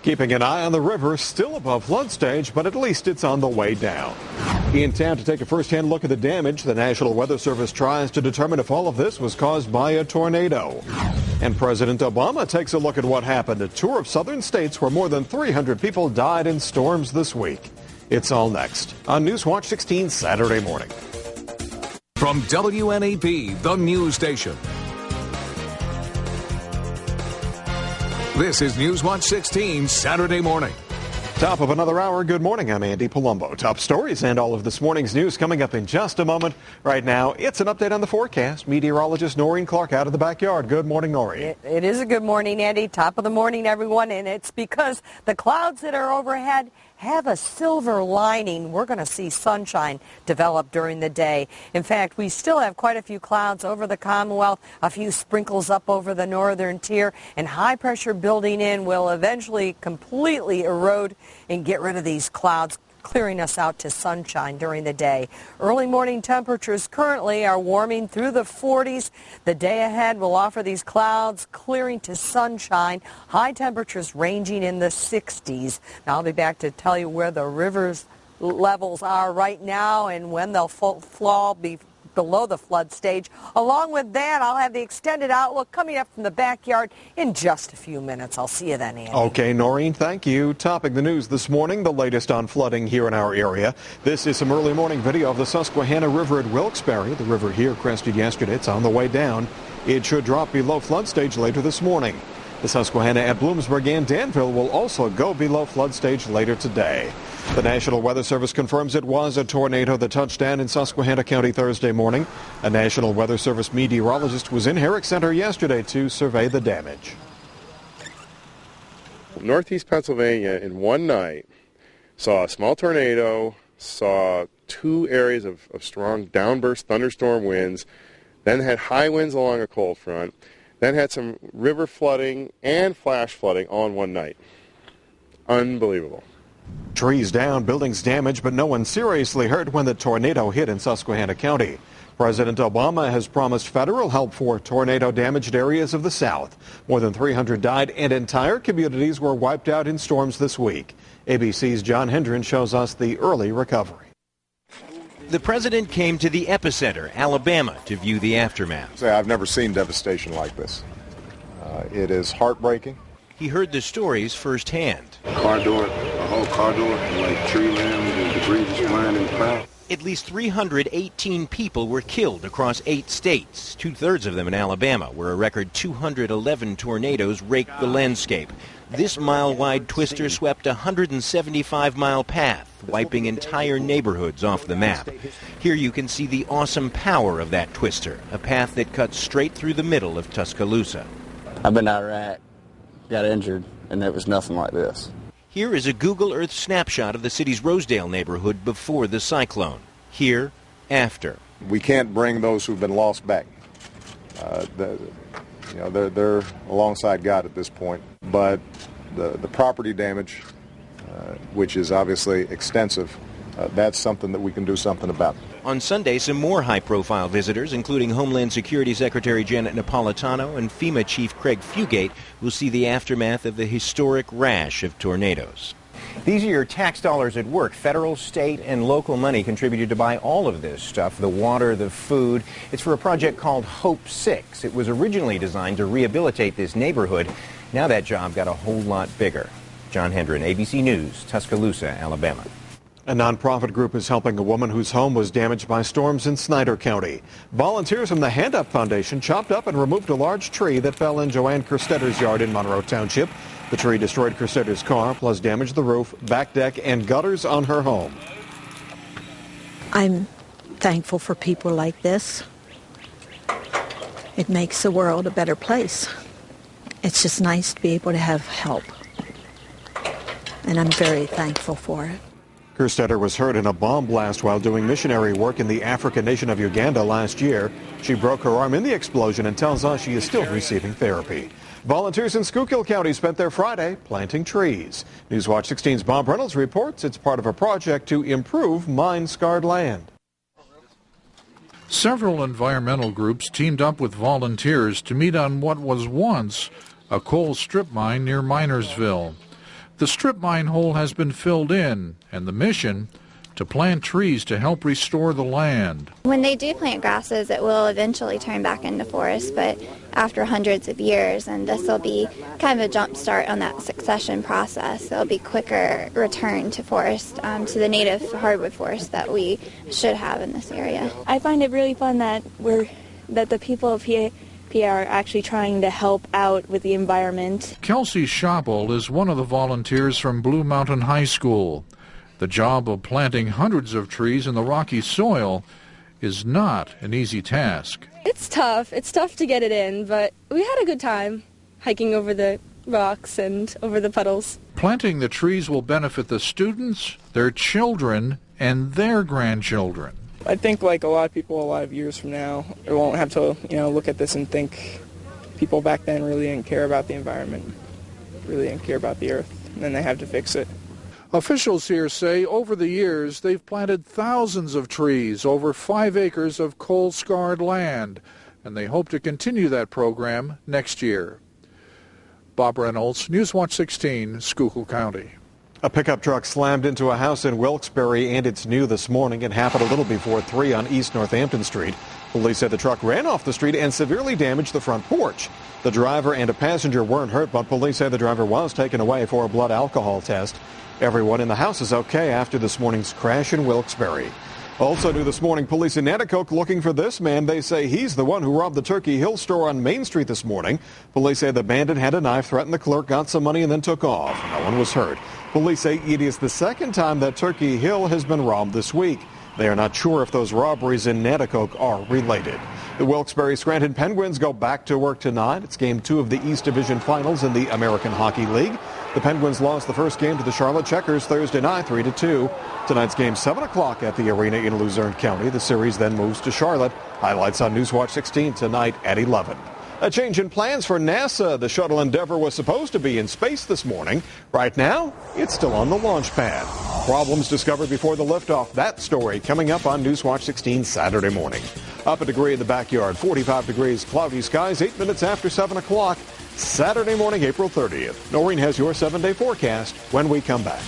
Keeping an eye on the river, still above flood stage, but at least it's on the way down. In town to take a first-hand look at the damage, the National Weather Service tries to determine if all of this was caused by a tornado. And President Obama takes a look at what happened, a tour of southern states where more than 300 people died in storms this week. It's all next on Newswatch 16 Saturday morning. From WNEP, the news station. This is Newswatch 16 Saturday morning. Top of another hour. Good morning. I'm Andy Palumbo. Top stories and all of this morning's news coming up in just a moment. Right now, it's an update on the forecast. Meteorologist Noreen Clark out of the backyard. Good morning, Noreen. It is a good morning, Andy. Top of the morning, everyone. And it's because the clouds that are overhead have a silver lining. We're going to see sunshine develop during the day. In fact, we still have quite a few clouds over the Commonwealth, a few sprinkles up over the northern tier, and high pressure building in will eventually completely erode and get rid of these clouds, clearing us out to sunshine during the day. Early morning temperatures currently are warming through the 40s. The day ahead will offer these clouds clearing to sunshine, high temperatures ranging in the 60s. Now I'll be back to tell you where the river's levels are right now and when they'll fall below the flood stage. Along with that, I'll have the extended outlook coming up from the backyard in just a few minutes. I'll see you then, Andy. Okay, Noreen, thank you. Topping the news this morning, the latest on flooding here in our area. This is some early morning video of the Susquehanna River at Wilkes-Barre. The river here crested yesterday. It's on the way down. It should drop below flood stage later this morning. The Susquehanna at Bloomsburg and Danville will also go below flood stage later today. The National Weather Service confirms it was a tornado that touched down in Susquehanna County Thursday morning. A National Weather Service meteorologist was in Herrick Center yesterday to survey the damage. Northeast Pennsylvania in one night saw a small tornado, saw two areas of strong downburst thunderstorm winds, then had high winds along a cold front, then had some river flooding and flash flooding all in one night. Unbelievable. Trees down, buildings damaged, but no one seriously hurt when the tornado hit in Susquehanna County. President Obama has promised federal help for tornado-damaged areas of the South. More than 300 died and entire communities were wiped out in storms this week. ABC's John Hendren shows us the early recovery. The president came to the epicenter, Alabama, to view the aftermath. I've never seen devastation like this. It is heartbreaking. He heard the stories firsthand. Car door, a whole car door, like tree limbs and debris just flying in the crowd. At least 318 people were killed across 8 states, 2/3 of them in Alabama, where a record 211 tornadoes raked the landscape. This mile-wide twister swept a 175-mile path, wiping entire neighborhoods off the map. Here you can see the awesome power of that twister, a path that cuts straight through the middle of Tuscaloosa. I've been to Iraq, got injured, and it was nothing like this. Here is a Google Earth snapshot of the city's Rosedale neighborhood before the cyclone. Here, after. We can't bring those who've been lost back. They're alongside God at this point. But the property damage, which is obviously extensive, that's something that we can do something about. On Sunday, some more high-profile visitors, including Homeland Security Secretary Janet Napolitano and FEMA Chief Craig Fugate, will see the aftermath of the historic rash of tornadoes. These are your tax dollars at work. Federal, state, and local money contributed to buy all of this stuff, the water, the food. It's for a project called Hope 6. It was originally designed to rehabilitate this neighborhood. Now that job got a whole lot bigger. John Hendren, ABC News, Tuscaloosa, Alabama. A nonprofit group is helping a woman whose home was damaged by storms in Snyder County. Volunteers from the Hand Up Foundation chopped up and removed a large tree that fell in Joanne Kerstetter's yard in Monroe Township. The tree destroyed Kerstetter's car, plus damaged the roof, back deck, and gutters on her home. I'm thankful for people like this. It makes the world a better place. It's just nice to be able to have help. And I'm very thankful for it. Kerstetter was hurt in a bomb blast while doing missionary work in the African nation of Uganda last year. She broke her arm in the explosion and tells us she is still receiving therapy. Volunteers in Schuylkill County spent their Friday planting trees. Newswatch 16's Bob Reynolds reports it's part of a project to improve mine-scarred land. Several environmental groups teamed up with volunteers to meet on what was once a coal strip mine near Minersville. The strip mine hole has been filled in, and the mission to plant trees to help restore the land. When they do plant grasses, it will eventually turn back into forest, but after hundreds of years, and this will be kind of a jump start on that succession process. It'll be quicker return to forest, to the native hardwood forest that we should have in this area. I find it really fun that the people of PA are actually trying to help out with the environment. Kelsey Schapel is one of the volunteers from Blue Mountain High School. The job of planting hundreds of trees in the rocky soil is not an easy task. It's tough. It's tough to get it in, but we had a good time hiking over the rocks and over the puddles. Planting the trees will benefit the students, their children, and their grandchildren. I think like a lot of people a lot of years from now won't have to, look at this and think people back then really didn't care about the environment, really didn't care about the earth, and then they have to fix it. Officials here say over the years they've planted thousands of trees over 5 acres of coal-scarred land, and they hope to continue that program next year. Bob Reynolds, Newswatch 16, Schuylkill County. A pickup truck slammed into a house in Wilkes-Barre, and it's new this morning. It happened a little before 3 on East Northampton Street. Police said the truck ran off the street and severely damaged the front porch. The driver and a passenger weren't hurt, but police say the driver was taken away for a blood alcohol test. Everyone in the house is okay after this morning's crash in Wilkes-Barre. Also new this morning, police in Nanticoke looking for this man. They say he's the one who robbed the Turkey Hill store on Main Street this morning. Police say the bandit had a knife, threatened the clerk, got some money, and then took off. No one was hurt. Police say it is the second time that Turkey Hill has been robbed this week. They are not sure if those robberies in Nanticoke are related. The Wilkes-Barre Scranton Penguins go back to work tonight. It's Game 2 of the East Division Finals in the American Hockey League. The Penguins lost the first game to the Charlotte Checkers Thursday night 3-2. Tonight's game 7 o'clock at the arena in Luzerne County. The series then moves to Charlotte. Highlights on Newswatch 16 tonight at 11. A change in plans for NASA. The shuttle Endeavour was supposed to be in space this morning. Right now, it's still on the launch pad. Problems discovered before the liftoff. That story coming up on Newswatch 16 Saturday morning. Up a degree in the backyard, 45 degrees, cloudy skies, 8 minutes after 7 o'clock. Saturday morning, April 30th. Noreen has your 7-day forecast when we come back.